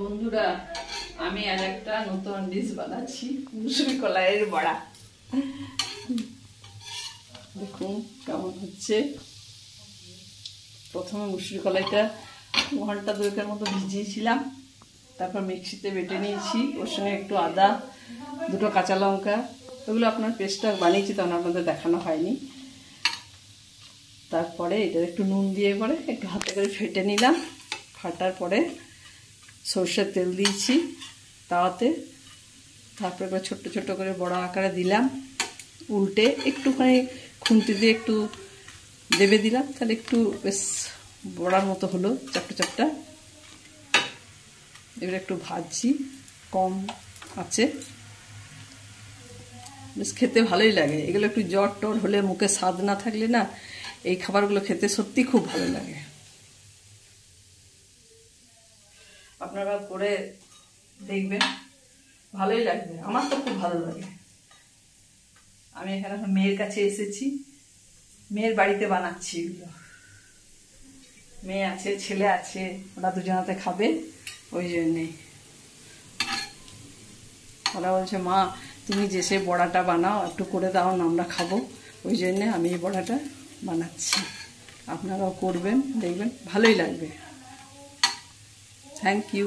বন্ধুরা, আমি আর একটা নতুন ডিশ বানাচ্ছি, মুসুরি কলাইয়ের বড়া। দেখুন কেমন হচ্ছে। প্রথমে মুসুরি কলাইটা ঘন্টা দুয়েকের মতো ভিজিয়েছিলাম, তারপর মিক্সিতে বেটে নিয়েছি। ওর সঙ্গে একটু আদা, দুটো কাঁচা লঙ্কা, ওগুলো আপনার পেস্টটা বানিয়েছি, তখন আপনাদের দেখানো হয়নি। তারপরে এটা একটু নুন দিয়ে পরে একটু হাতে করে ফেটে নিলাম। ফাটার পরে সরষের তেল দিয়েছি তাওয়াতে, তারপরে এবার ছোট্ট ছোট্ট করে বড়া আকারে দিলাম। উল্টে একটুখানি খুন্তি দিয়ে একটু দেবে দিলাম, তাহলে একটু বেশ বড়ার মতো হলো, চাপটা চাপটা। এবার একটু ভাজছি কম আছে, বেশ খেতে ভালোই লাগে। এগুলো একটু জ্বর টর হলে, মুখে স্বাদ না থাকলে না, এই খাবারগুলো খেতে সত্যি খুব ভালো লাগে। আপনারা করে দেখবেন, ভালোই লাগবে। আমার তো খুব ভালো লাগে। আমি এখানে এখন মেয়ের কাছে এসেছি, মেয়ের বাড়িতে বানাচ্ছি এগুলো। মেয়ে আছে, ছেলে আছে, ওরা দুজনাতে খাবে, ওই জন্যেই। ওরা বলছে, মা তুমি যে সে বড়াটা বানাও, একটু করে দাও না, আমরা খাবো। ওই জন্যে আমি এই বড়াটা বানাচ্ছি। আপনারাও করবেন, দেখবেন ভালোই লাগবে। Thank you.